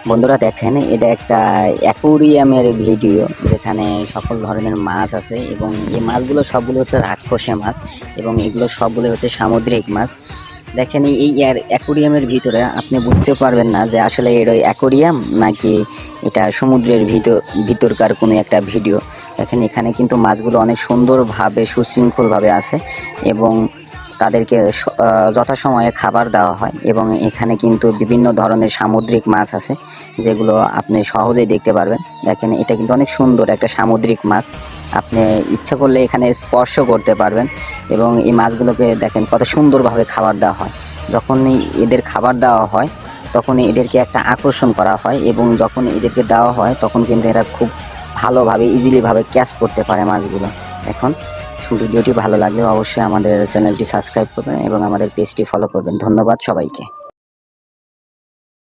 বন্ধুরা দেখেন, এটা একটা অ্যাকুরিয়ামের ভিডিও যেখানে সকল ধরনের মাছ আছে এবং এই মাছগুলো সবগুলো হচ্ছে রাক্ষসে মাছ এবং এগুলো সবগুলো হচ্ছে সামুদ্রিক মাছ। দেখেন এই অ্যাকুরিয়ামের ভিতরে আপনি বুঝতে পারবেন না যে আসলে এটা অ্যাকুরিয়াম নাকি এটা সমুদ্রের ভিতরকার কোনো একটা ভিডিও। দেখেন এখানে কিন্তু মাছগুলো অনেক সুন্দরভাবে সুশৃঙ্খলভাবে আছে এবং তাদেরকে যথাসময়ে খাবার দেওয়া হয় এবং এখানে কিন্তু বিভিন্ন ধরনের সামুদ্রিক মাছ আছে যেগুলো আপনি সহজেই দেখতে পারবেন। দেখেন এটা কিন্তু অনেক সুন্দর একটা সামুদ্রিক মাছ, আপনি ইচ্ছা করলে এখানে স্পর্শ করতে পারবেন এবং এই মাছগুলোকে দেখেন কত সুন্দরভাবে খাবার দেওয়া হয়। যখনই এদের খাবার দেওয়া হয় তখন এদেরকে একটা আকর্ষণ করা হয় এবং যখন এদেরকে দেওয়া হয় তখন কিন্তু এরা খুব ভালোভাবে ইজিলিভাবে ক্যাচ করতে পারে মাছগুলো। এখন ভিডিওটি ভালো লাগলে অবশ্যই আমাদের চ্যানেলটি সাবস্ক্রাইব করবেন এবং আমাদের পেজটি ফলো করবেন। ধন্যবাদ সবাইকে।